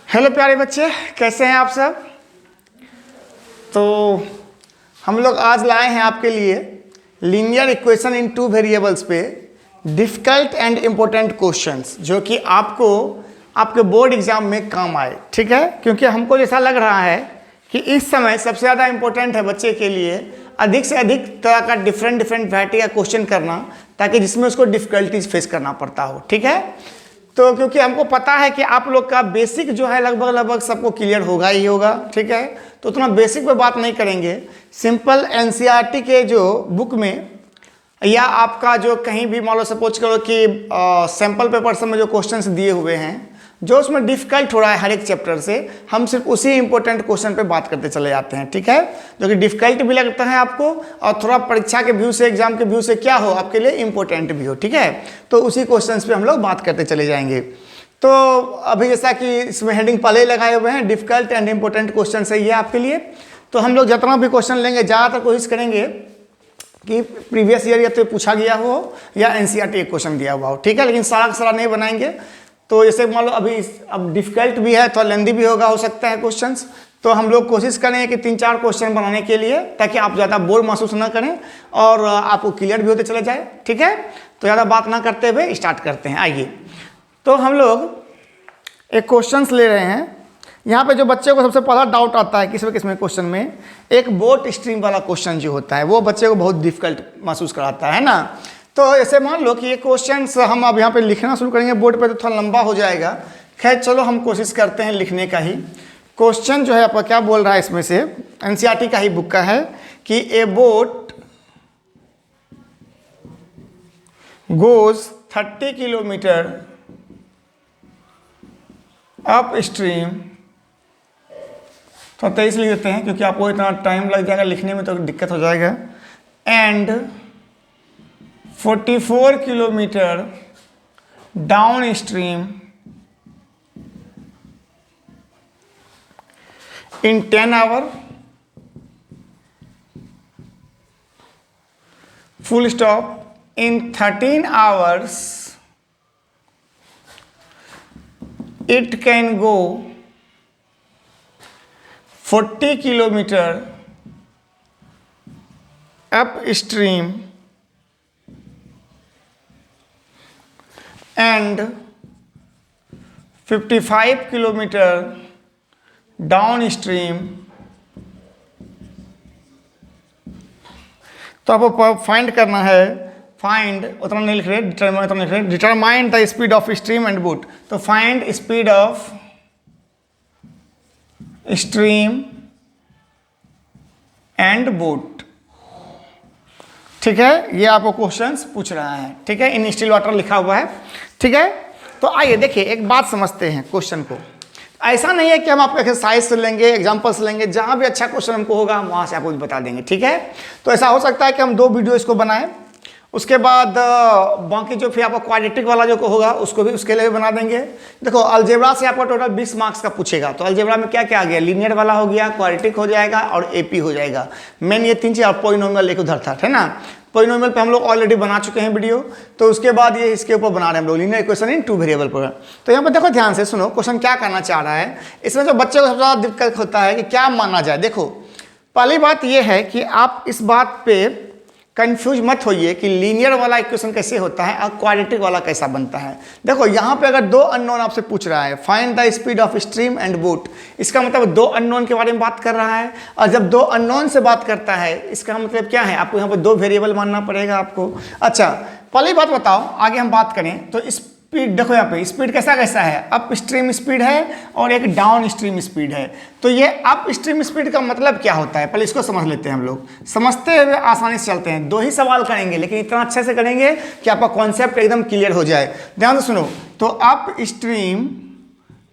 Hello प्यारे बच्चे, कैसे हैं आप सब। तो हम लोग आज लाए हैं आपके लिए linear equation in two variables पे डिफ़िकल्ट एंड इम्पोर्टेंट क्वेश्चंस, जो कि आपको आपके बोर्ड एग्जाम में काम आए। ठीक है, क्योंकि हमको जैसा लग रहा है कि इस समय सबसे ज़्यादा इम्पोर्टेंट है बच्चे के लिए अधिक से अधिक तरह का डिफरेंट वैरायटी का क्वेश्चन करना, ताकि जिसमें उसको डिफ़िकल्टीज फेस करना पड़ता हो। ठीक है, तो क्योंकि हमको पता है कि आप लोग का बेसिक जो है लगभग सबको क्लियर होगा ही होगा। ठीक है, तो उतना बेसिक पे बात नहीं करेंगे। सिंपल एनसीईआरटी के जो बुक में या आपका जो कहीं भी मान लो सपोज करो कि सैम्पल पेपर सब में जो क्वेश्चंस दिए हुए हैं, जो उसमें डिफ़िकल्ट हो रहा है हर एक चैप्टर से, हम सिर्फ उसी इंपॉर्टेंट क्वेश्चन पे बात करते चले जाते हैं। ठीक है, जो कि डिफ़िकल्ट भी लगता है आपको और थोड़ा परीक्षा के व्यू से, एग्जाम के व्यू से क्या हो आपके लिए इंपॉर्टेंट भी हो। ठीक है, तो उसी क्वेश्चंस पे हम लोग बात करते चले जाएंगे। तो अभी जैसा कि इसमें हेडिंग पहले ही लगाए हुए हैं, डिफ़िकल्ट एंड इम्पोर्टेंट क्वेश्चन है ये आपके लिए। तो हम लोग जितना भी क्वेश्चन लेंगे ज़्यादातर कोशिश करेंगे कि प्रीवियस ईयर या तो पूछा गया हो या एनसीईआरटी एक क्वेश्चन दिया हुआ हो। ठीक है, लेकिन सारा का सारा नहीं बनाएंगे। तो जैसे मान लो अभी अब डिफ़िकल्ट भी है, थोड़ा लेंदी भी हो सकता है क्वेश्चंस, तो हम लोग कोशिश करें कि 3-4 क्वेश्चन बनाने के लिए, ताकि आप ज़्यादा बोर महसूस ना करें और आपको क्लियर भी होते चले जाए। ठीक है, तो ज़्यादा बात ना करते हुए स्टार्ट करते हैं। आइए, तो हम लोग एक क्वेश्चंस ले रहे हैं। यहाँ पे जो बच्चे को सबसे पहला डाउट आता है किसमें क्वेश्चन में, एक बोट स्ट्रीम वाला क्वेश्चन जो होता है वो बच्चे को बहुत डिफ़िकल्ट महसूस कराता है ना। तो ऐसे मान लो कि ये क्वेश्चंस हम अब यहाँ पे लिखना शुरू करेंगे बोर्ड पे, तो थोड़ा लंबा हो जाएगा। खैर चलो हम कोशिश करते हैं लिखने का ही। क्वेश्चन जो है आपका क्या बोल रहा है, इसमें से एनसीईआरटी का ही बुक का है कि ए boat goes 30 kilometre up stream, तो 23 लिख देते हैं क्योंकि आपको इतना टाइम लग जाएगा लिखने में तो दिक्कत हो जाएगा, and 44 kilometre down stream in 10 hours, full stop. In 13 hours it can go 40 kilometer upstream and 55 kilometer down stream. तो आपको फाइंड करना है, फाइंड उतना नहीं लिख रहे, डिटरमाइन उतना लिख रहे, determine the speed of stream and boat. तो find speed of stream and boat. ठीक है, ये आपको क्वेश्चंस पूछ रहा है। ठीक है, इन स्टिल वाटर लिखा हुआ है। ठीक है, तो आइए देखिए एक बात समझते हैं क्वेश्चन को। ऐसा नहीं है कि हम आपको एक्सरसाइज से लेंगे, एग्जांपल्स लेंगे, जहाँ भी अच्छा क्वेश्चन हमको होगा हम वहाँ से आपको बता देंगे। ठीक है, तो ऐसा हो सकता है कि हम 2 वीडियो इसको बनाएं, उसके बाद बाकी जो फिर आपको क्वाड्रेटिक वाला जो होगा उसको भी उसके लिए भी बना देंगे। देखो अलजेब्रा से आपका टोटल 20 मार्क्स का पूछेगा, तो अलजेब्रा में क्या क्या आ गया, लीनियर वाला हो गया, क्वाड्रेटिक हो जाएगा और एपी हो जाएगा। मेन ये 3 चीज़, और पॉलिनोमियल एक उधर था, है ना। पॉलिनोमियल पे हम लोग ऑलरेडी बना चुके हैं वीडियो, तो उसके बाद ये इसके ऊपर बना रहे हैं हम लोग लीनियर इक्वेशन इन 2 वेरिएबल पर। तो यहाँ पर देखो ध्यान से सुनो, क्वेश्चन क्या करना चाह रहा है। इसमें जो बच्चे को सबसे ज़्यादा दिक्कत होता है कि क्या माना जाए। देखो पहली बात ये है कि आप इस बात पे कंफ्यूज मत होइए कि लीनियर वाला इक्वेशन कैसे होता है और क्वाड्रेटिक वाला कैसा बनता है। देखो यहाँ पे अगर 2 अननोन आपसे पूछ रहा है, find the speed of stream and boat, इसका मतलब 2 अननोन के बारे में बात कर रहा है। और जब 2 अननोन से बात करता है इसका मतलब क्या है, आपको यहाँ पर 2 वेरिएबल मानना पड़ेगा आपको। अच्छा पहली बात बताओ, आगे हम बात करें तो स्पीड देखो यहाँ पे स्पीड कैसा है, अप स्ट्रीम स्पीड है और एक डाउन स्ट्रीम स्पीड है। तो ये अप स्ट्रीम स्पीड का मतलब क्या होता है, पहले इसको समझ लेते हैं हम लोग। समझते हुए आसानी से चलते हैं, 2 ही सवाल करेंगे लेकिन इतना अच्छे से करेंगे कि आपका कॉन्सेप्ट एकदम क्लियर हो जाए। ध्यान से सुनो, तो अप स्ट्रीम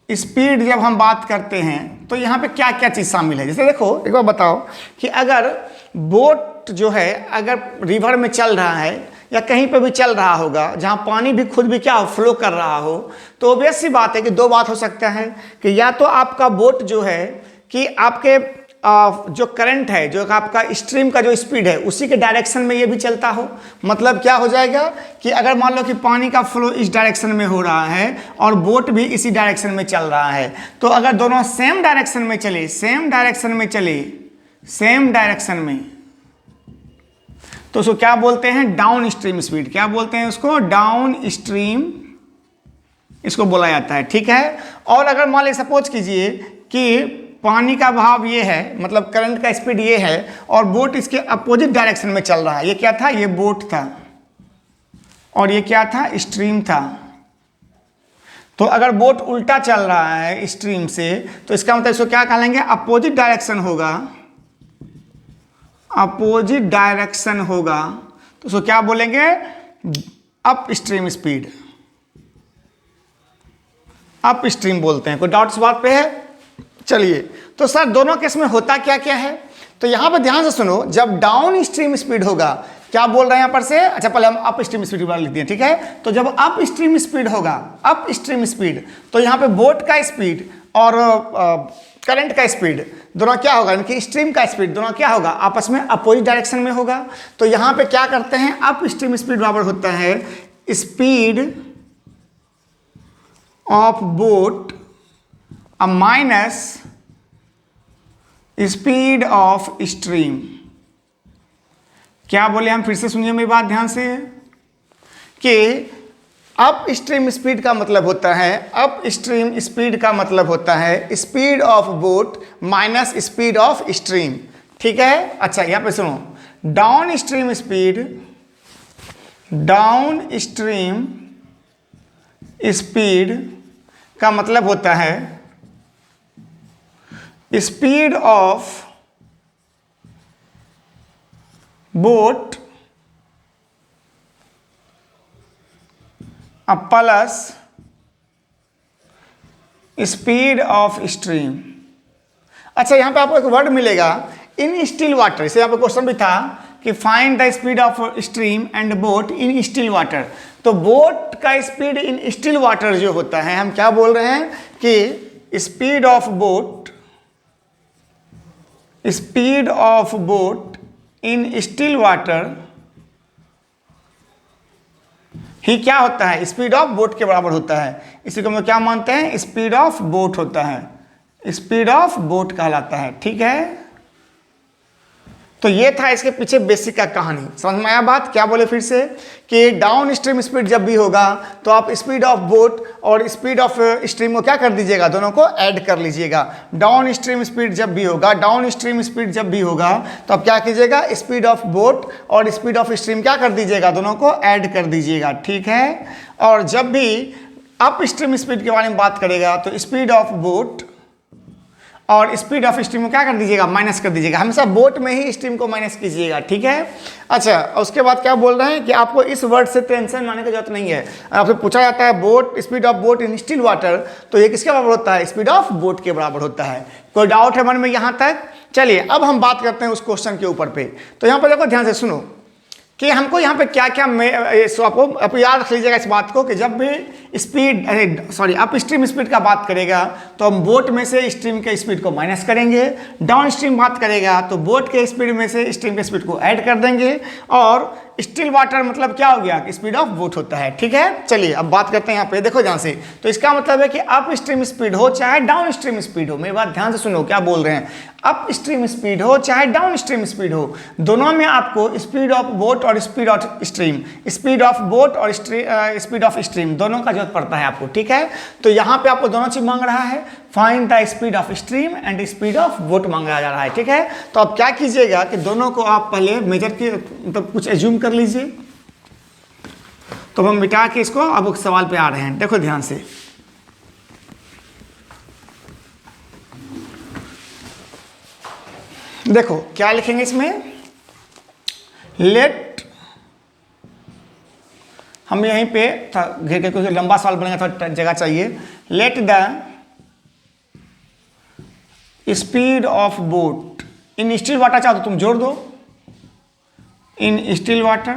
स्पीड जब हम बात करते हैं तो यहाँ पे क्या क्या चीज़ शामिल है। जैसे देखो एक बार बताओ कि अगर बोट जो है अगर रिवर में चल रहा है या कहीं पे भी चल रहा होगा जहाँ पानी भी खुद भी क्या हो, फ्लो कर रहा हो, तो ऑब्वियस सी बात है कि 2 बात हो सकता है कि या तो आपका बोट जो है कि आपके जो करंट है, जो आपका स्ट्रीम का जो स्पीड है, उसी के डायरेक्शन में ये भी चलता हो। मतलब क्या हो जाएगा कि अगर मान लो कि पानी का फ्लो इस डायरेक्शन में हो रहा है और बोट भी इसी डायरेक्शन में चल रहा है, तो अगर दोनों सेम डायरेक्शन में चले, सेम डायरेक्शन में, तो उसको क्या बोलते हैं? Down stream speed. क्या बोलते हैं उसको? डाउन स्ट्रीम इसको बोला जाता है, ठीक है। और अगर मान लीजिए सपोज कीजिए कि पानी का बहाव ये है, मतलब करंट का स्पीड ये है और बोट इसके अपोजिट डायरेक्शन में चल रहा है। ये क्या था? ये बोट था और ये क्या था? स्ट्रीम था। तो अगर बोट उल्टा चल रहा है स्ट्रीम से, तो इसका मतलब इसको क्या कहेंगे? अपोजिट डायरेक्शन होगा, अपोजिट डायरेक्शन होगा, तो उसको क्या बोलेंगे? Up stream speed, up stream बोलते हैं। कोई डाउट इस बात पे है? चलिए, तो सर दोनों केस में होता क्या क्या है? तो यहां पर ध्यान से सुनो, जब डाउन स्ट्रीम स्पीड होगा, क्या बोल रहे हैं यहां पर से? अच्छा, पहले हम अप स्ट्रीम स्पीड लिख दिए, ठीक है। तो जब अप स्ट्रीम स्पीड होगा, अप स्ट्रीम स्पीड, तो यहां पे बोट का स्पीड और करंट का स्पीड दोनों क्या होगा? इनकी स्ट्रीम का स्पीड दोनों क्या होगा? आपस में अपोजिट डायरेक्शन में होगा। तो यहां पे क्या करते हैं? अप स्ट्रीम स्पीड बराबर होता है speed of boat minus speed of stream. क्या बोले हम? फिर से सुनिए मेरी बात ध्यान से, कि अप स्ट्रीम स्पीड का मतलब होता है, अप स्ट्रीम स्पीड का मतलब होता है speed of boat minus speed of stream, ठीक है। अच्छा, यहां पे सुनो, down stream speed, down stream speed का मतलब होता है speed of boat plus speed of stream. अच्छा, यहां पे आपको एक वर्ड मिलेगा इन स्टिल वाटर। इसे यहां पे क्वेश्चन भी था कि find the speed of stream and boat in still water. तो बोट का स्पीड इन स्टिल वाटर जो होता है, हम क्या बोल रहे हैं कि speed of boat, speed of boat in still water ही क्या होता है? स्पीड ऑफ बोट के बराबर होता है। इसी को हम क्या मानते हैं? स्पीड ऑफ बोट होता है, स्पीड ऑफ बोट कहलाता है, ठीक है। तो ये था इसके पीछे बेसिक का कहानी। समझ में आया बात? क्या बोले फिर से कि डाउन स्ट्रीम स्पीड जब भी होगा तो आप स्पीड ऑफ बोट और स्पीड ऑफ स्ट्रीम को क्या कर दीजिएगा? दोनों को ऐड कर लीजिएगा। डाउन स्ट्रीम स्पीड जब भी होगा, डाउन स्ट्रीम स्पीड जब भी होगा, तो आप क्या कीजिएगा? स्पीड ऑफ बोट और स्पीड ऑफ स्ट्रीम क्या कर दीजिएगा? दोनों को ऐड कर दीजिएगा, ठीक है। और जब भी अप स्ट्रीम स्पीड के बारे में बात करेगा तो स्पीड ऑफ बोट और स्पीड ऑफ स्ट्रीम को क्या कर दीजिएगा? माइनस कर दीजिएगा। हमेशा बोट में ही स्ट्रीम को माइनस कीजिएगा, ठीक है। अच्छा, उसके बाद क्या बोल रहे हैं कि आपको इस वर्ड से टेंशन मानने की जरूरत नहीं है। आपसे पूछा जाता है boat, speed of boat in still water, तो ये किसके बराबर होता है? स्पीड ऑफ बोट के बराबर होता है। कोई डाउट है मन में यहाँ तक? चलिए, अब हम बात करते हैं उस क्वेश्चन के ऊपर पे। तो यहाँ पर देखो, ध्यान से सुनो कि हमको यहाँ पे क्या क्या आपको याद रख लीजिएगा इस बात को कि जब भी स्पीड अप स्ट्रीम स्पीड का बात करेगा तो हम बोट में से स्ट्रीम के स्पीड को माइनस करेंगे, डाउन स्ट्रीम बात करेगा तो बोट के स्पीड में से स्ट्रीम के स्पीड को ऐड कर देंगे, और स्टिल वाटर मतलब क्या हो गया? स्पीड ऑफ बोट होता है, ठीक है। चलिए अब बात करते हैं यहाँ पे, देखो ध्यान से। तो इसका मतलब है कि अप स्ट्रीम स्पीड हो चाहे डाउन स्ट्रीम स्पीड हो, मेरी बात ध्यान से सुनो क्या बोल रहे हैं। अप स्ट्रीम स्पीड हो चाहे डाउन स्ट्रीम स्पीड हो, दोनों में आपको स्पीड ऑफ बोट और speed of stream, speed of boat और स्पीड ऑफ स्ट्रीम दोनों का जरूरत पड़ता है आपको, ठीक है। तो यहाँ पे आपको दोनों चीज मांग रहा है, find the speed of stream and speed of boat मांगा जा रहा है, ठीक है। तो अब क्या कीजिएगा कि दोनों को आप पहले मेजर के मतलब कुछ एज्यूम कर लीजिए। तो हम मिटा के इसको अब सवाल पे आ रहे हैं, देखो ध्यान से। देखो क्या लिखेंगे इसमें, लेट, हम यहीं पे घेर के कुछ लंबा सवाल बनेगा, थोड़ा जगह चाहिए। Let the speed of boat in still water, चाहो तो तुम जोड़ दो इन स्टिल वाटर,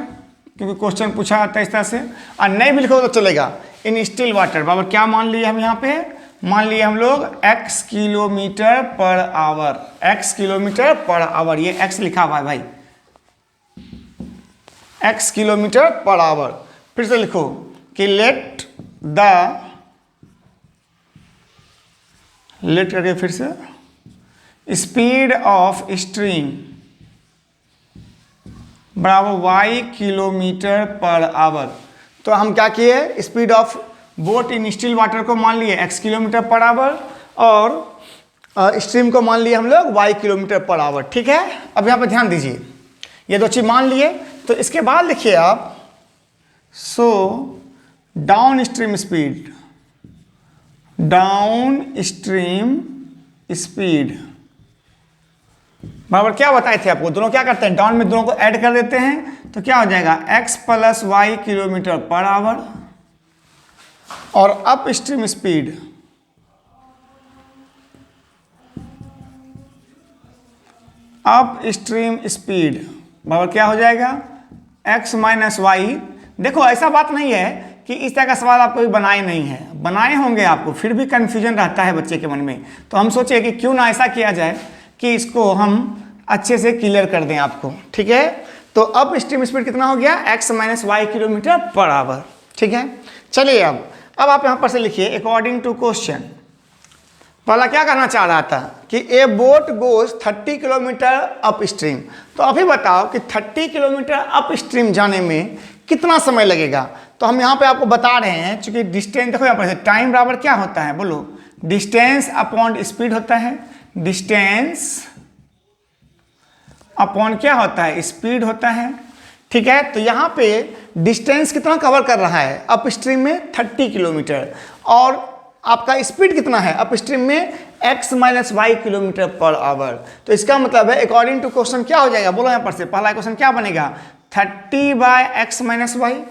क्योंकि क्वेश्चन पूछा जाता है इस तरह से, और नहीं भी लिखो तो चलेगा। इन स्टिल वाटर बराबर क्या मान लिए हम यहाँ पे? मान लिए हम लोग x kilometre per our, x kilometre per our, ये x लिखा हुआ है भाई, x किलोमीटर पर आवर। फिर से लिखो कि लेट करके फिर से स्पीड ऑफ स्ट्रीम बराबर y किलोमीटर पर आवर। तो हम क्या किए, speed of boat in still water को मान लिए x किलोमीटर पर आवर और स्ट्रीम को मान लिए हम लोग y किलोमीटर पर आवर। ठीक है, अब यहाँ पर ध्यान दीजिए, ये दो चीज मान लिए। तो इसके बाद लिखिए आप so down stream speed, down stream speed बराबर क्या बताए थे आपको, दोनों क्या करते हैं, डाउन में दोनों को ऐड कर देते हैं तो क्या हो जाएगा x plus y kilometre per hour, और अप स्ट्रीम स्पीड बराबर क्या हो जाएगा x माइनस वाई। देखो ऐसा बात नहीं है कि इस तरह का सवाल आप कभी बनाए नहीं है, बनाए होंगे आपको, फिर भी कंफ्यूजन रहता है बच्चे के मन में। तो हम सोचे कि क्यों ना ऐसा किया जाए कि इसको हम अच्छे से क्लियर कर दें आपको। ठीक है, तो अब स्ट्रीम स्पीड कितना हो गया, x minus y kilometre per hour. ठीक है, चलिए अब आप यहां पर से लिखिए अकॉर्डिंग टू क्वेश्चन। पहला क्या कहना चाह रहा था कि ए boat goes 30 kilometre up stream. तो अभी बताओ कि 30 किलोमीटर अप स्ट्रीम जाने में कितना समय लगेगा। तो हम यहाँ पे आपको बता रहे हैं, चूंकि डिस्टेंस देखो यहाँ पर टाइम बराबर क्या होता है, बोलो डिस्टेंस अपॉन स्पीड होता है, डिस्टेंस अपॉन क्या होता है, स्पीड होता है। ठीक है, तो यहाँ पे डिस्टेंस कितना कवर कर रहा है अप स्ट्रीम में 30 किलोमीटर, और आपका स्पीड कितना है अप स्ट्रीम में x minus y kilometre per hour. तो इसका मतलब है अकॉर्डिंग टू क्वेश्चन क्या हो जाएगा, बोलो यहाँ पर से पहला क्वेश्चन क्या बनेगा, 30 बाय x माइनस वाई।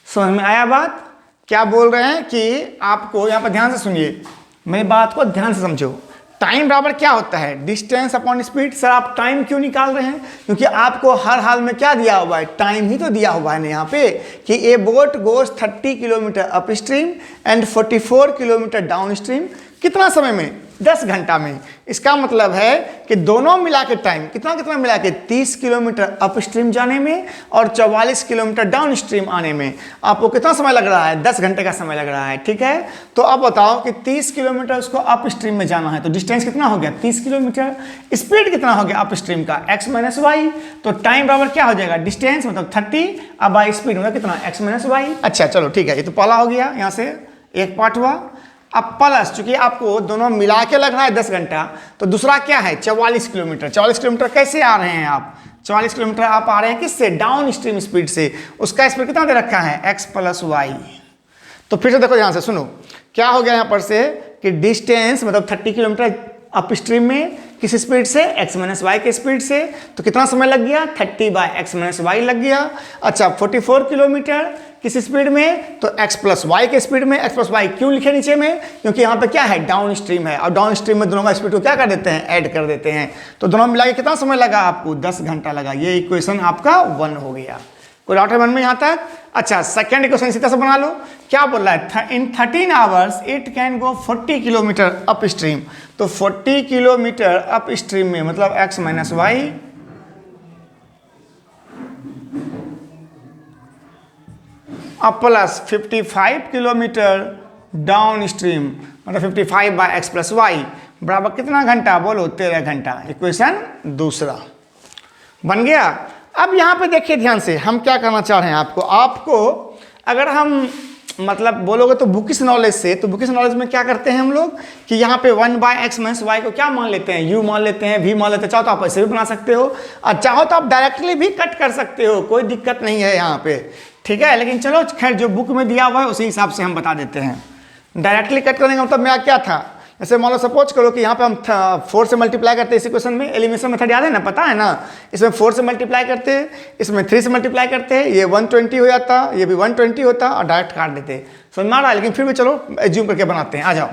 समझ में आया बात, क्या बोल रहे हैं कि आपको यहाँ पर ध्यान से सुनिए, मेरी बात को ध्यान से समझो। टाइम बराबर क्या होता है, डिस्टेंस अपॉन स्पीड। सर आप टाइम क्यों निकाल रहे हैं, क्योंकि आपको हर हाल में क्या दिया हुआ है, टाइम ही तो दिया हुआ है ना यहाँ पे कि ए boat goes 30 kilometre up stream and 44 kilometre down stream. कितना समय में, 10 घंटा में। इसका मतलब है कि दोनों मिला के टाइम कितना मिला के 30 किलोमीटर अप स्ट्रीम जाने में और 44 किलोमीटर डाउन स्ट्रीम आने में आपको कितना समय लग रहा है, 10 घंटे का समय लग रहा है। ठीक है, तो अब बताओ कि 30 किलोमीटर उसको अप स्ट्रीम में जाना है, तो डिस्टेंस कितना हो गया 30 किलोमीटर, स्पीड कितना हो गया अप स्ट्रीम का x माइनस वाई। तो टाइम बराबर क्या हो जाएगा, डिस्टेंस मतलब 30 अब बाई स्पीड मतलब कितना x माइनस वाई। अच्छा चलो ठीक है, ये तो पहला हो गया, यहाँ से एक पार्ट हुआ। अब प्लस, चूंकि आपको दोनों मिला के लग रहा है 10 घंटा, तो दूसरा क्या है 44 किलोमीटर। 44 किलोमीटर कैसे आ रहे हैं आप, 44 किलोमीटर आप आ रहे हैं किससे, डाउन स्ट्रीम स्पीड से। उसका स्पीड कितना दे रखा है x प्लस वाई। तो फिर से देखो ध्यान से सुनो, क्या हो गया यहाँ पर से कि डिस्टेंस मतलब 30 किलोमीटर अप स्ट्रीम में किस स्पीड से, x माइनस वाई के स्पीड से। तो कितना समय लग गया, 30 बाय x माइनस वाई लग गया। अच्छा 44 किलोमीटर किस स्पीड में, तो x प्लस वाई के स्पीड में। x प्लस वाई क्यों लिखे नीचे में, क्योंकि यहाँ पे क्या है डाउन स्ट्रीम है, और डाउन स्ट्रीम में दोनों का स्पीड को क्या कर देते हैं, ऐड कर देते हैं। तो दोनों मिला के कितना समय लगा आपको, 10 घंटा लगा। ये इक्वेशन आपका 1 हो गया। कोई डाउट है मन में यहाँ तक। अच्छा सेकंड इक्वेशन इसी तरह से बना लो, क्या बोल रहा है, इन 13 hours it can go 40 kilometre up stream. तो 40 किलोमीटर अप स्ट्रीम में मतलब x माइनस वाई अब प्लस 55 किलोमीटर डाउन स्ट्रीम मतलब 55 बाय x प्लस वाई बराबर कितना घंटा, बोलो 13 घंटा। इक्वेशन दूसरा बन गया। अब यहाँ पे देखिए ध्यान से, हम क्या करना चाह रहे हैं आपको अगर हम मतलब बोलोगे तो बुकिश नॉलेज से, तो बुकिश नॉलेज में क्या करते हैं हम लोग कि यहाँ पे 1 बाय x माइनस वाई को क्या मान लेते हैं, u मान लेते हैं, v मान लेते हैं। चाहो तो आप ऐसे भी बना सकते हो और चाहो तो आप डायरेक्टली भी कट कर सकते हो, कोई दिक्कत नहीं है यहाँ पे। ठीक है, लेकिन चलो खैर जो बुक में दिया हुआ है उसी हिसाब से हम बता देते हैं। डायरेक्टली कट करने का मतलब मेरा क्या था, जैसे मान लो सपोज करो कि यहाँ पे हम 4 से मल्टीप्लाई करते हैं इस इक्वेशन में, एलिमिनेशन मेथड याद है ना, पता है ना, इसमें 4 से मल्टीप्लाई करते हैं, इसमें 3 से मल्टीप्लाई करते हैं, ये 120 हो जाता, ये भी 120 होता और डायरेक्ट काट देते। समझ में आ रहा है, लेकिन फिर भी चलो एज्यूम करके बनाते हैं। आ जाओ,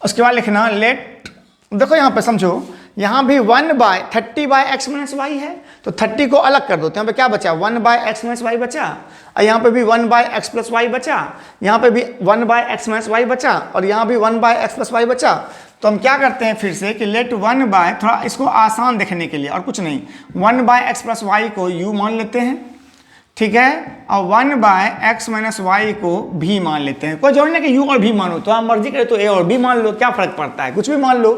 उसके बाद लिखना लेट, देखो यहाँ पे समझो, यहाँ भी 1/30/x-y है, तो 30 को अलग कर दो, तो यहाँ पे क्या बचा 1/x-y बचा, और यहाँ पे भी 1/x+y बचा, यहाँ पे भी 1/x-y बचा, और यहाँ भी 1/x+y बचा। तो हम क्या करते हैं फिर से कि लेट 1/, थोड़ा इसको आसान देखने के लिए और कुछ नहीं, 1/x+y को u मान लेते हैं, ठीक है, और 1/x-y को भी मान लेते हैं। कोई जोड़ने के u और भी मानो, तो आप मर्जी करे तो a और b मान लो, क्या फर्क पड़ता है, कुछ भी मान लो,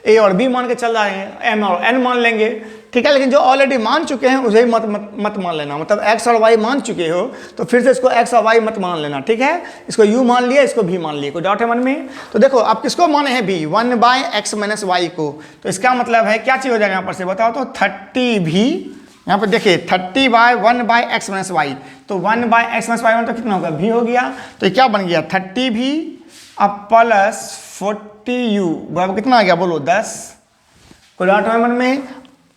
a और b मान के चल रहे हैं, m और n मान लेंगे, ठीक है। लेकिन जो ऑलरेडी मान चुके हैं उसे ही मत मान लेना, मतलब x और y मान चुके हो तो फिर से इसको x और y मत मान लेना, ठीक है। इसको u मान लिया, इसको भी मान लिया, कोई डाउट है मन में? तो देखो आप किसको माने हैं b, 1/x-y को, तो इसका मतलब है क्या चीज़ हो जाएगा यहाँ पर से बताओ तो 30 भी, यहाँ पर देखिए 30/1/x-y, तो 1/x-y तो कितना होगा v हो गया, तो ये क्या बन गया 30 भी अब प्लस 40u बराबर कितना आ गया बोलो 10, कोई डाउट है मन में?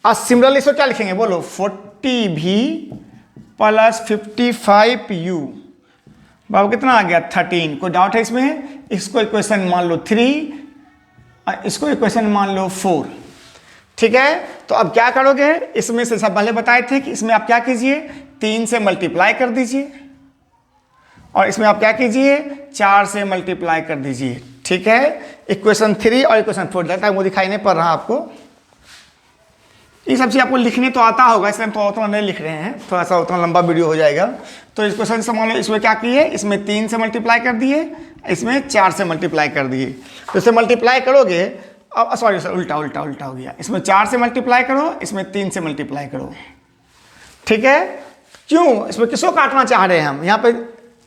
और सिमिलरली इसको क्या लिखेंगे बोलो 40 भी प्लस 55u बराबर कितना आ गया 13, कोई डाउट है इसमें? इसको इक्वेशन मान लो 3, इसको इक्वेशन मान लो 4, ठीक है। तो अब क्या करोगे, इसमें से सब पहले बताए थे कि इसमें आप क्या कीजिए 3 से मल्टीप्लाई कर दीजिए, और इसमें आप क्या कीजिए 4 से मल्टीप्लाई कर दीजिए, ठीक है। इक्वेशन 3 और इक्वेशन 4 लगता है वो दिखाई नहीं पड़ रहा आपको, ये सब चीज़ आपको लिखने तो आता होगा, इसलिए हम तो उतना नहीं लिख रहे हैं, थोड़ा सा उतना लंबा वीडियो हो जाएगा। तो इस क्वेश्चन से मान लो इसमें क्या किए, इसमें 3 से मल्टीप्लाई कर दिए, इसमें 4 से मल्टीप्लाई कर दिए, तो इसे मल्टीप्लाई करोगे, अब सॉरी सर उल्टा हो गया, इसमें 4 से मल्टीप्लाई करो, इसमें 3 से मल्टीप्लाई करो, ठीक है। क्यों, इसमें किसको काटना चाह रहे हैं हम, यहाँ पे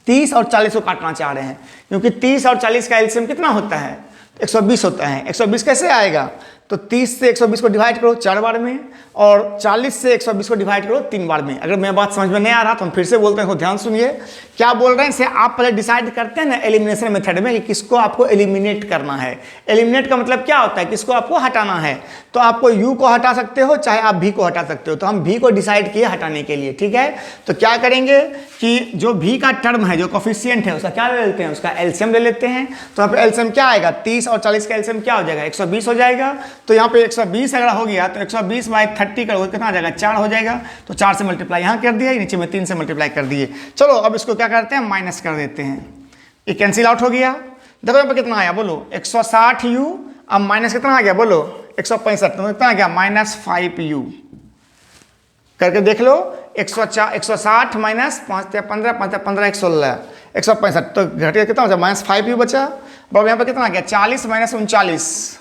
30 और 40 को काटना चाह रहे हैं, क्योंकि 30 और 40 का एलसीएम कितना होता है 120 होता है। 120 कैसे आएगा, तो 30 से 120 को डिवाइड करो 4 बार में, और 40 से 120 को डिवाइड करो 3 बार में। अगर मेरी बात समझ में नहीं आ रहा तो हम फिर से बोलते हैं, ध्यान सुनिए क्या बोल रहे हैं। इसे आप पहले डिसाइड करते हैं ना एलिमिनेशन मेथड में कि किसको आपको एलिमिनेट करना है। एलिमिनेट का मतलब क्या होता है, किसको आपको हटाना है। तो आपको u को हटा सकते हो, चाहे आप v को हटा सकते हो, तो हम v को डिसाइड किए हटाने के लिए, ठीक है। तो क्या करेंगे कि जो v का टर्म है, जो कोफिशिएंट है, उसका क्या ले लेते हैं, उसका एलसीएम ले लेते हैं। तो यहाँ पे एलसीएम क्या आएगा, 30 और 40 का एलसीएम क्या हो जाएगा 120 हो जाएगा। तो यहाँ पे 120 अगर हो गया तो 120/30 करोगे कितना आ जाएगा 4 हो जाएगा। तो 4 से मल्टीप्लाई यहाँ कर दिया, नीचे में 3 से मल्टीप्लाई कर दिए। चलो अब इसको क्या करते हैं, माइनस कर देते हैं, ये कैंसिल आउट हो गया। देखो यहाँ पे कितना आया बोलो 160u, अब माइनस कितना आ गया बोलो 165, तो कितना आ गया -5u करके देख लो। 160 माइनस 5 या 15, 5 या 15 116, 165, तो घट के कितना हो जाए -5u बचा। अब यहाँ पे कितना आ गया 40 माइनस 39,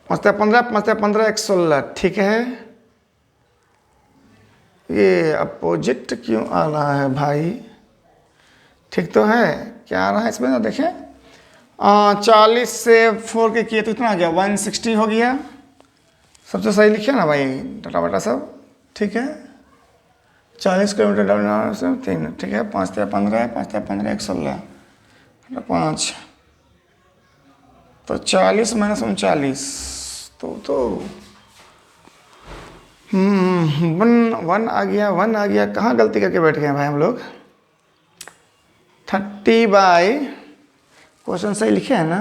5 या 15, 5 या 15 116, ठीक है। ये अपोजिट क्यों आ रहा है भाई, ठीक तो है, क्या आ रहा है इसमें ना देखें। 40 से 4 के किए तो कितना आ गया 160 हो गया। सबसे सही लिखिए ना भाई डाटा वाटा सब, ठीक है। 40 किलोमीटर डाउन से 3, ठीक है। 5 या 15, 5 या 15 116, 5, तो 40 माइनस 39, तो 1 आ गया, 1 आ गया। कहाँ गलती करके बैठ गए भाई हम लोग। 30 बाई, क्वेश्चन सही लिखे है ना,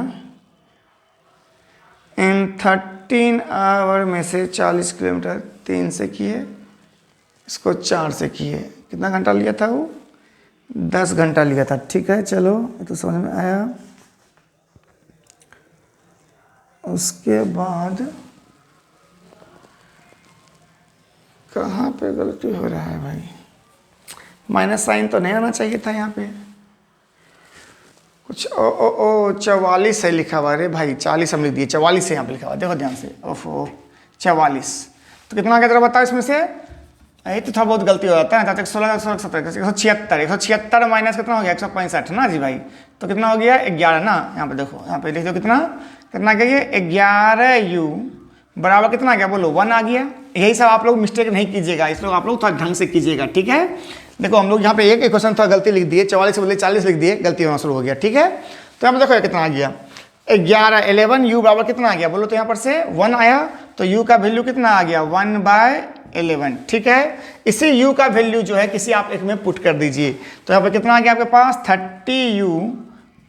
इन 13 आवर में से 40 किलोमीटर 3 से किए, इसको 4 से किए, कितना घंटा लिया था वो 10 घंटा लिया था, ठीक है। चलो ये तो समझ में आया। उसके बाद कहाँ पे गलती हो रहा है भाई, माइनस साइन तो नहीं आना चाहिए था यहाँ पे, कुछ ओ 44 है लिखा हुआ। अरे भाई 40 हम लिख दिए, 44 है यहाँ पे लिखा हुआ, देखो ध्यान से। ओफो 44, तो कितना क्या जरा बताओ इसमें से, यही तो थोड़ा बहुत गलती हो जाता है। 16, 17, 176, 176 माइनस कितना हो गया 165 ना जी भाई, तो कितना हो गया 11 ना। यहाँ पे देखो, यहाँ पे लिख दो कितना गया 11u बराबर कितना आ गया बोलो 1 आ गया। यही सब आप लोग मिस्टेक नहीं कीजिएगा, इस लोग आप लोग थोड़ा ढंग से कीजिएगा, ठीक है। देखो हम लोग यहाँ पे एक क्वेश्चन थोड़ा गलती लिख दिए, 44 से बदले 40 लिख दिए, गलती होना शुरू हो गया, ठीक है। तो यहाँ पे देखो कितना आ गया 11 बराबर कितना आ गया बोलो, तो यहाँ पर से 1 आया, तो u का वैल्यू कितना आ गया 1/11, ठीक है। इसी u का वैल्यू जो है किसी आप एक में पुट कर दीजिए, तो यहाँ पर कितना आ गया आपके पास 30u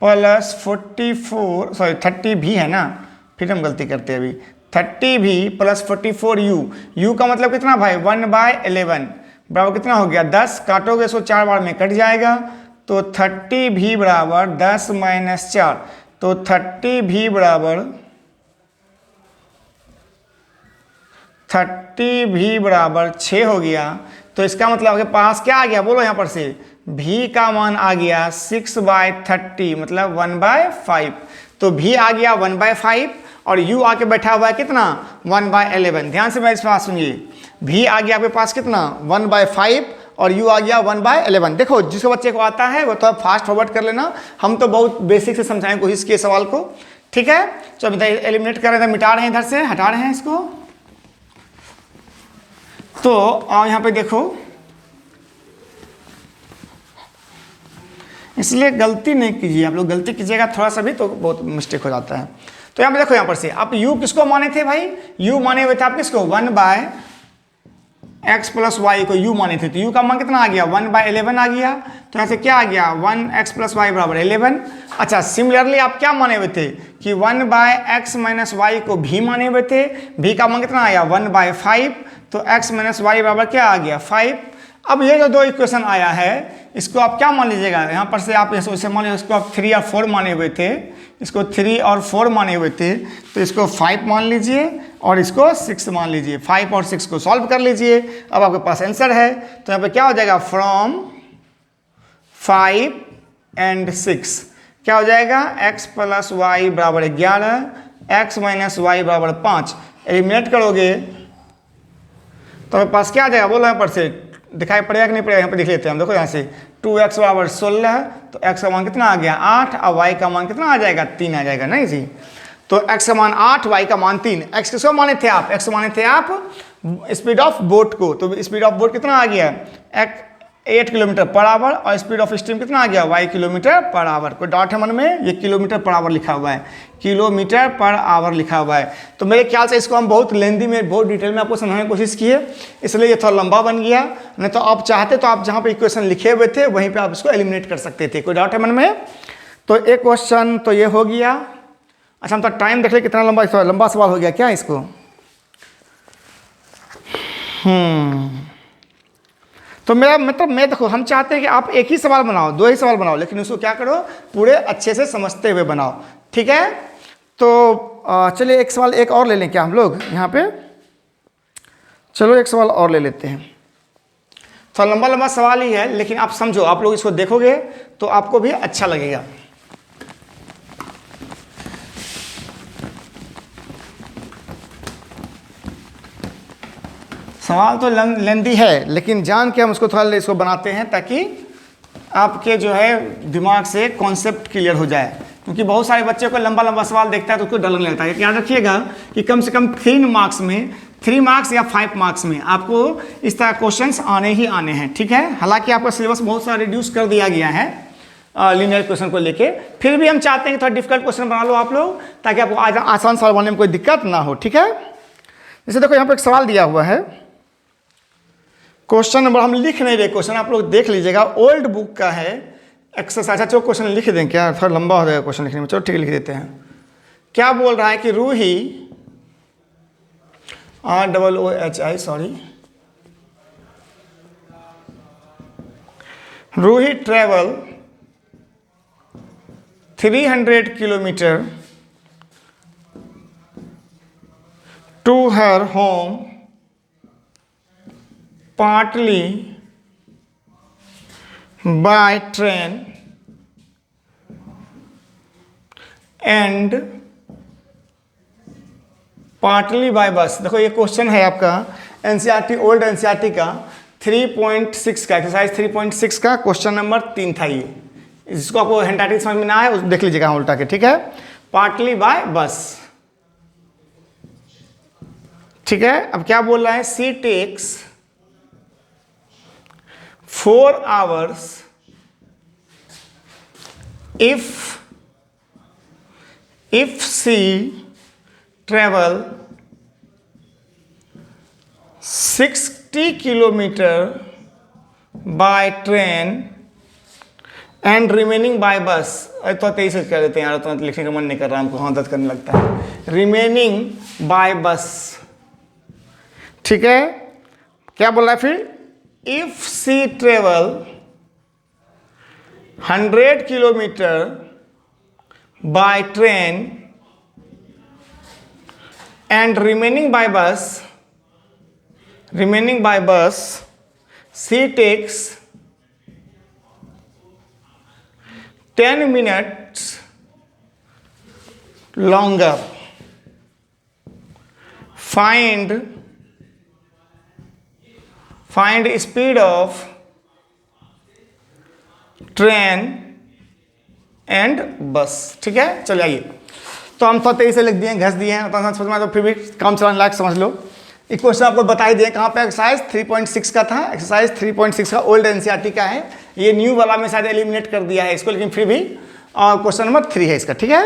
प्लस 44, सॉरी 30 भी है ना, फिर हम गलती करते हैं अभी, 30 भी प्लस 44 यू का मतलब कितना भाई 1/11 बराबर कितना हो गया 10, काटोगे इसको 4 बार में कट जाएगा, तो 30 भी बराबर 10 - 4, तो 30 भी बराबर 6 हो गया। तो इसका मतलब आपके पास क्या आ गया बोलो यहाँ पर से, v का मान आ गया 6/30 मतलब 1/5। तो v आ गया 1/5 और u आके बैठा हुआ है कितना 1/11। ध्यान से मेरे पास सुनिए, v आ गया आपके पास कितना 1/5 और u आ गया 1/11। देखो जिसको बच्चे को आता है वो तो फास्ट फॉरवर्ड कर लेना, हम तो बहुत बेसिक से समझाने की कोशिश किए सवाल को, ठीक है। चलो इधर एलिमिनेट कर रहे हैं, मिटा रहे हैं, इधर से हटा रहे हैं इसको। तो आओ यहाँ पे देखो, इसलिए गलती नहीं कीजिए आप लोग, गलती कीजिएगा थोड़ा सा भी तो बहुत मिस्टेक हो जाता है। तो यहाँ पे देखो, यहाँ पर से आप u किसको माने थे भाई, u माने हुए थे आप किसको 1/x + y को u माने थे, तो u का मान कितना आ गया 1/11 आ गया। तो यहाँ से क्या आ गया 1x + y = 11। अच्छा सिमिलरली आप क्या माने हुए थे कि 1/x - y को v माने हुए थे, v का मान कितना आया 1/5, तो x - y बराबर क्या आ गया 5। अब ये जो दो इक्वेशन आया है इसको आप क्या मान लीजिएगा, यहाँ पर से आप इसे मान लीजिए, इसको आप 3 और 4 माने हुए थे, इसको 3 और 4 माने हुए थे, तो इसको 5 मान लीजिए और इसको 6 मान लीजिए। 5 और 6 को सॉल्व कर लीजिए, अब आपके पास आंसर है। तो यहाँ पे क्या हो जाएगा फ्रॉम 5 and 6 क्या हो जाएगा x + y = 11, x - y = 5। Eliminate करोगे तो आपके पास क्या आ जाएगा बोलो, यहाँ पर से दिखाई पड़ेगा कि नहीं पड़ेगा, यहाँ पे देख लेते हैं हम। देखो यहाँ से 2x = 16, तो x का मान कितना आ गया 8 और y का मान कितना आ जाएगा 3 आ जाएगा, नहीं जी। तो x का मान 8, y का मान 3। x किसको माने थे आप, x माने थे आप स्पीड ऑफ बोट को, तो स्पीड ऑफ बोट कितना आ गया 8 km/h और स्पीड ऑफ स्ट्रीम कितना आ गया y km/h। कोई डाउट है मन में, ये km/h लिखा हुआ है, km/h लिखा हुआ है। तो मेरे ख्याल से इसको हम बहुत लेंदी में बहुत डिटेल में आपको समझाने की कोशिश किए, इसलिए ये थोड़ा लंबा बन गया। नहीं तो आप चाहते तो आप जहाँ पे इक्वेशन लिखे हुए थे वहीं पे आप इसको एलिमिनेट कर सकते थे। कोई डाउट है मन में? तो एक क्वेश्चन तो ये हो गया। अच्छा हम तो टाइम देख ले कितना लंबा सवाल हो गया क्या इसको। तो मेरा मतलब मैं देखो, हम चाहते हैं कि आप एक ही सवाल बनाओ, 2 ही सवाल बनाओ, लेकिन उसको क्या करो पूरे अच्छे से समझते हुए बनाओ, ठीक है। तो चलिए एक सवाल एक और ले लें क्या हम लोग यहाँ पे, चलो एक सवाल और ले लेते हैं। थोड़ा लंबा लंबा सवाल ही है, लेकिन आप समझो, आप लोग इसको देखोगे तो आपको भी अच्छा लगेगा। सवाल तो लेंदी है, लेकिन जान के हम उसको थोड़ा इसको बनाते हैं ताकि आपके जो है दिमाग से कॉन्सेप्ट क्लियर हो जाए। क्योंकि बहुत सारे बच्चों को लंबा लंबा सवाल देखता है तो उसको डर लगने लगता है। याद रखिएगा कि कम से कम 3 मार्क्स में, 3 मार्क्स या 5 मार्क्स में आपको इस तरह क्वेश्चंस आने ही आने हैं, ठीक है। हालांकि आपका सिलेबस बहुत सारा रिड्यूस कर दिया गया है लीनियर क्वेश्चन को लेके, फिर भी हम चाहते हैं कि थोड़ा डिफिकल्ट क्वेश्चन बना लो आप लोग, ताकि आपको आसान सवाल बनाने में कोई दिक्कत ना हो, ठीक है। जैसे देखो यहाँ पर एक सवाल दिया हुआ है, क्वेश्चन नंबर, हम लिख नहीं रहे क्वेश्चन, आप लोग देख लीजिएगा, ओल्ड बुक का है एक्सरसाइज। अच्छा क्वेश्चन लिख दें क्या, थोड़ा लंबा हो जाएगा क्वेश्चन लिखने में, चलो ठीक है लिख देते हैं। क्या बोल रहा है कि Roohi ROOHI sorry, Roohi travel 300 kilometre to her home partly by train and partly by bus। देखो ये क्वेश्चन है आपका एनसीईआरटी, ओल्ड एनसीईआरटी का 3.6 का, एक्सरसाइज 3.6 का क्वेश्चन नंबर 3 था ये। जिसको आपको हैंडराइटिंग समझ में ना आए देख लीजिएगा उल्टा के, ठीक है। पार्टली बाय बस, ठीक है। अब क्या बोल रहा है, she takes 4 hours if she travel 60 kilometer by train and remaining by bus, तो 23 कर देते हैं यार, तो लिखने का मन नहीं कर रहा हमको, हाँ दर्द करने लगता है। रिमेनिंग बाय बस, ठीक है। क्या बोल रहा है फिर, if she travel 100 kilometre by train and remaining by bus she takes 10 minutes longer. Find speed of train and bus, ठीक है। चलिए आइए, तो हम तो 23 से लिख दिए, घस दिए हैं, तो फिर भी काम चलाने लायक समझ लो। एक क्वेश्चन आपको बता ही दिए कहाँ पे, एक्सरसाइज 3.6 का था। एक्सरसाइज 3.6 का ओल्ड एनसीईआरटी का है, ये न्यू वाला में शायद एलिमिनेट कर दिया है इसको, लेकिन फिर भी क्वेश्चन नंबर 3 है इसका, ठीक है।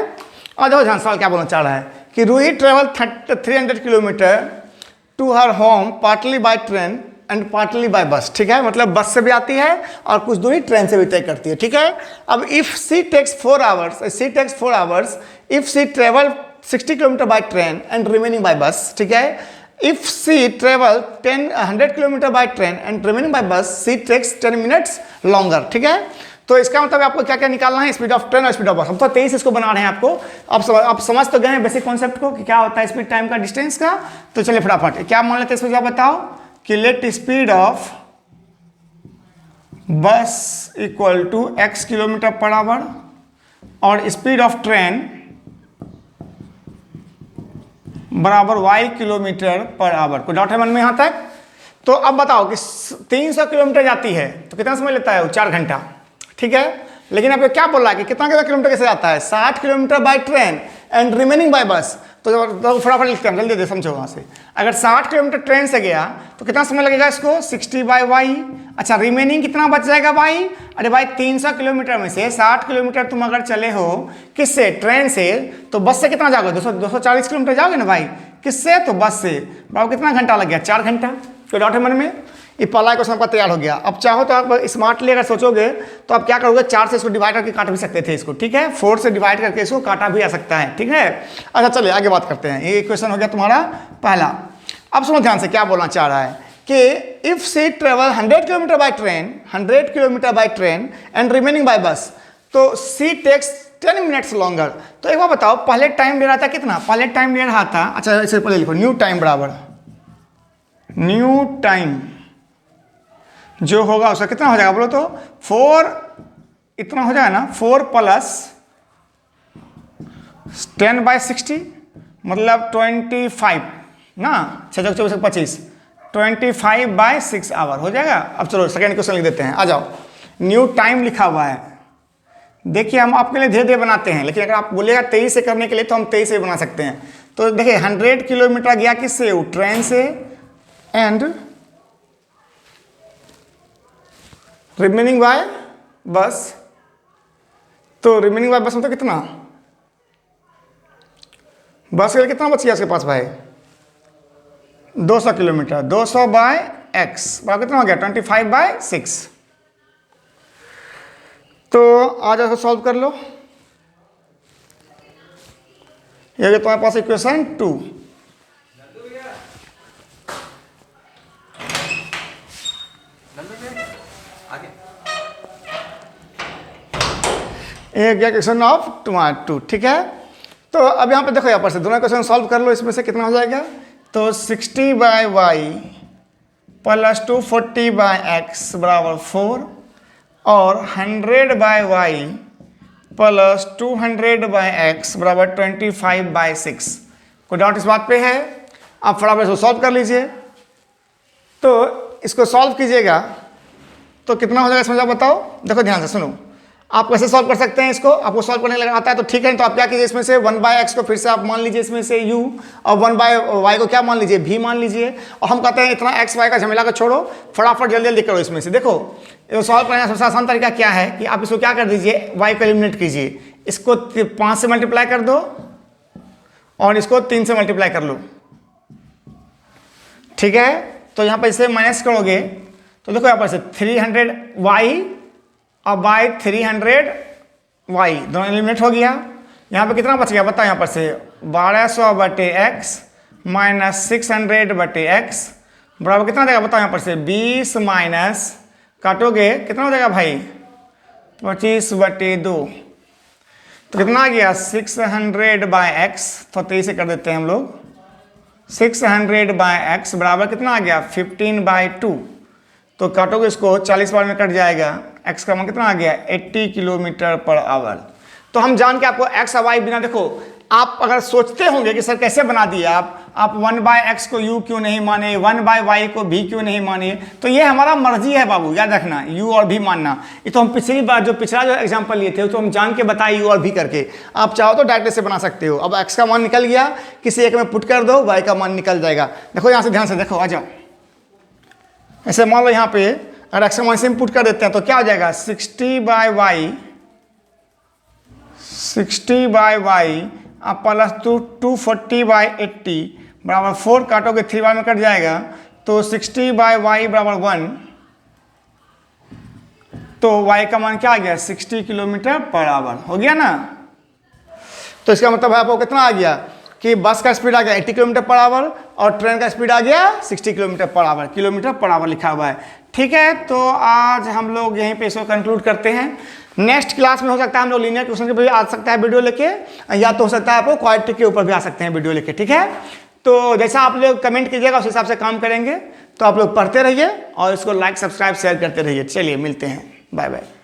और देखो ध्यान, सवाल क्या बोलना चाह रहा है कि Roohi travel 300 kilometre to her home partly by train and partly by bus, ठीक है। मतलब बस से भी आती है और कुछ दूरी ट्रेन से भी तय करती है, ठीक है। अब if she takes 4 hours, if she travel 60 kilometre by train and remaining by bus, ठीक है। If she travel 100 kilometre by train and remaining by bus she takes 10 minutes longer, ठीक है। तो इसका मतलब आपको क्या क्या निकालना है, स्पीड ऑफ ट्रेन और स्पीड ऑफ बस। हम तो 23 इसको बना रहे हैं आपको, आप समझ तो गए हैं बेसिक कॉन्सेप्ट को कि क्या होता है स्पीड टाइम का डिस्टेंस का। तो चलिए फटाफट क्या मान लेते हैं इसमें, क्या बताओ कि let speed of bus equal to x kilometre per hour और स्पीड ऑफ ट्रेन बराबर y किलोमीटर पर आवर। कोई डाउट है मन में यहाँ तक? तो अब बताओ कि 300 किलोमीटर जाती है तो कितना समय लेता है वो, 4 घंटा, ठीक है। लेकिन अब क्या बोल रहा है कि कितना किलोमीटर कैसे जाता है, 60 kilometre by train and remaining by bus. तो फटाफट लिखते हैं, जल्दी जल्दी समझो वहाँ से। अगर 60 किलोमीटर ट्रेन से गया तो कितना समय लगेगा इसको, 60 बाय वाई। अच्छा, रिमेनिंग कितना बच जाएगा भाई, अरे भाई 300 किलोमीटर में से 60 किलोमीटर तुम अगर चले हो किससे, ट्रेन से, तो बस से कितना जाओगे, 240 किलोमीटर जाओगे ना भाई, किससे, तो बस से। बाबू कितना घंटा लग गया, 4 घंटा। कोई डाउट है मन में? ये पहला क्वेश्चन आपका तैयार हो गया। अब चाहो तो आप स्मार्टली अगर सोचोगे तो आप क्या करोगे, 4 से इसको डिवाइड करके काट भी सकते थे इसको, ठीक है। 4 से डिवाइड करके इसको काटा भी आ सकता है, ठीक है। अच्छा चलिए आगे बात करते हैं। ये क्वेश्चन हो गया तुम्हारा पहला। अब सुनो ध्यान से क्या बोलना चाह रहा है कि if she travel 100 kilometre by train and remaining by bus, तो सी टेक्स 10 मिनट्स लॉन्गर। तो एक बार बताओ, पहले टाइम ले रहा था कितना, पहले टाइम ले रहा था, अच्छा इसे पहले लिखो, न्यू टाइम बराबर न्यू टाइम जो होगा उसका कितना हो जाएगा बोलो तो, 4 इतना हो जाएगा ना, 4 प्लस 10 बाय 60 मतलब 25 ना, 6 24 25, 25 बाय 6 आवर हो जाएगा। अब चलो सेकेंड क्वेश्चन लिख देते हैं, आ जाओ। न्यू टाइम लिखा हुआ है, देखिए हम आपके लिए धीरे धीरे बनाते हैं, लेकिन अगर आप बोलेगा 23 से करने के लिए तो हम 23 से बना सकते हैं। तो देखिए 100 किलोमीटर गया किससे, ट्रेन से, एंड रिमेनिंग बाय बस। तो रिमेनिंग बाय बस में तो कितना, बस के लिए कितना बच गया उसके पास भाई, 200 किलोमीटर, 200 बाय एक्स बराबर कितना हो गया, 25 बाय 6। तो आज ऐसा सॉल्व कर लो, ये तुम्हारे पास इक्वेशन 2। एक क्वेश्चन ऑफ तुम्हारा 2, ठीक है। तो अब यहाँ पे देखो, यहाँ पर से दोनों क्वेश्चन सॉल्व कर लो, इसमें से कितना हो जाएगा, तो 60 by y plus 240 by x बराबर 4 और 100 by y plus 200 by x बराबर 25 बाय 6। कोई डाउट इस बात पे है? आप फटाफट इसको सॉल्व कर लीजिए। तो इसको सॉल्व कीजिएगा तो कितना हो जाएगा इसमें, आप बताओ। देखो ध्यान से सुनो, आप कैसे सॉल्व कर सकते हैं इसको, आपको सॉल्व करने लगा आता है तो ठीक है। तो आप क्या कीजिए, इसमें से 1 बाय एक्स को फिर से आप मान लीजिए इसमें से u, और 1 बाय वाई को क्या मान लीजिए, v मान लीजिए। और हम कहते हैं इतना एक्स वाई का झमेला को छोड़ो, फटाफट जल्दी जल्दी करो इसमें से। देखो ये सॉल्व करने का सबसे आसान तरीका क्या है कि आप इसको क्या कर दीजिए, y को एलिमिनेट कीजिए, इसको 5 से मल्टीप्लाई कर दो और इसको 3 से मल्टीप्लाई कर लो, ठीक है। तो यहाँ पर इसे माइनस करोगे तो देखो यहाँ पर से 300 वाई अब बाई 300 वाई, दोनों एलिमिनेट हो गया। यहाँ पे कितना बच गया बताओ, यहाँ पर से 1200 बटे एक्स माइनस 600 बटे एक्स बराबर कितना देगा बताओ, यहाँ पर से 20 माइनस काटोगे कितना हो जाएगा भाई 25 बटे 2, तो कितना आ गया 600 बाय एक्स, तो 23 से कर देते हैं हम लोग। 600 बाय एक्स बराबर कितना आ गया 15 बाय 2, तो काटोगे इसको 40 बार में कट जाएगा। एक्स का मान कितना आ गया 80 किलोमीटर पर आवर। तो हम जान के आपको एक्स और वाई बिना, देखो आप अगर सोचते होंगे कि सर कैसे बना दिया आप 1 बाय एक्स को यू क्यों नहीं माने, 1 बाय वाई को भी क्यों नहीं माने, तो ये हमारा मर्जी है बाबू, याद रखना यू और भी मानना। ये तो हम पिछली बार पिछला जो एग्जांपल लिए थे तो हम जान के बताए यू और भी करके, आप चाहो तो डायरेक्ट से बना सकते हो। अब एक्स का मान निकल गया, किसी एक में पुट कर दो, वाई का मान निकल जाएगा। देखो यहाँ से ध्यान से देखो, आ जाओ। ऐसे मान लो यहाँ पे अगर एक्स का मान से पुट कर देते हैं तो क्या हो जाएगा 60 बाय वाई प्लस 240 बाय 80 बराबर 4, काटोगे 3 बार में कट जाएगा, तो 60 बाय वाई बराबर 1, तो वाई का मान क्या आ गया 60 किलोमीटर पर आवर हो गया ना। तो इसका मतलब है आपको कितना आ गया कि बस का स्पीड आ गया 80 किलोमीटर पर आवर और ट्रेन का स्पीड आ गया 60 किलोमीटर पर आवर लिखा हुआ है। ठीक है, तो आज हम लोग यहीं पे इसको कंक्लूड करते हैं। नेक्स्ट क्लास में हो सकता है हम लोग लीनियर क्वेश्चन के भी आ सकता है वीडियो लेके, या तो हो सकता है आपको क्वाड्रेटिक के ऊपर भी आ सकते हैं वीडियो लेके। ठीक है, तो जैसा आप लोग कमेंट कीजिएगा उस हिसाब से काम करेंगे। तो आप लोग पढ़ते रहिए और इसको लाइक सब्सक्राइब शेयर करते रहिए। चलिए मिलते हैं, बाय बाय।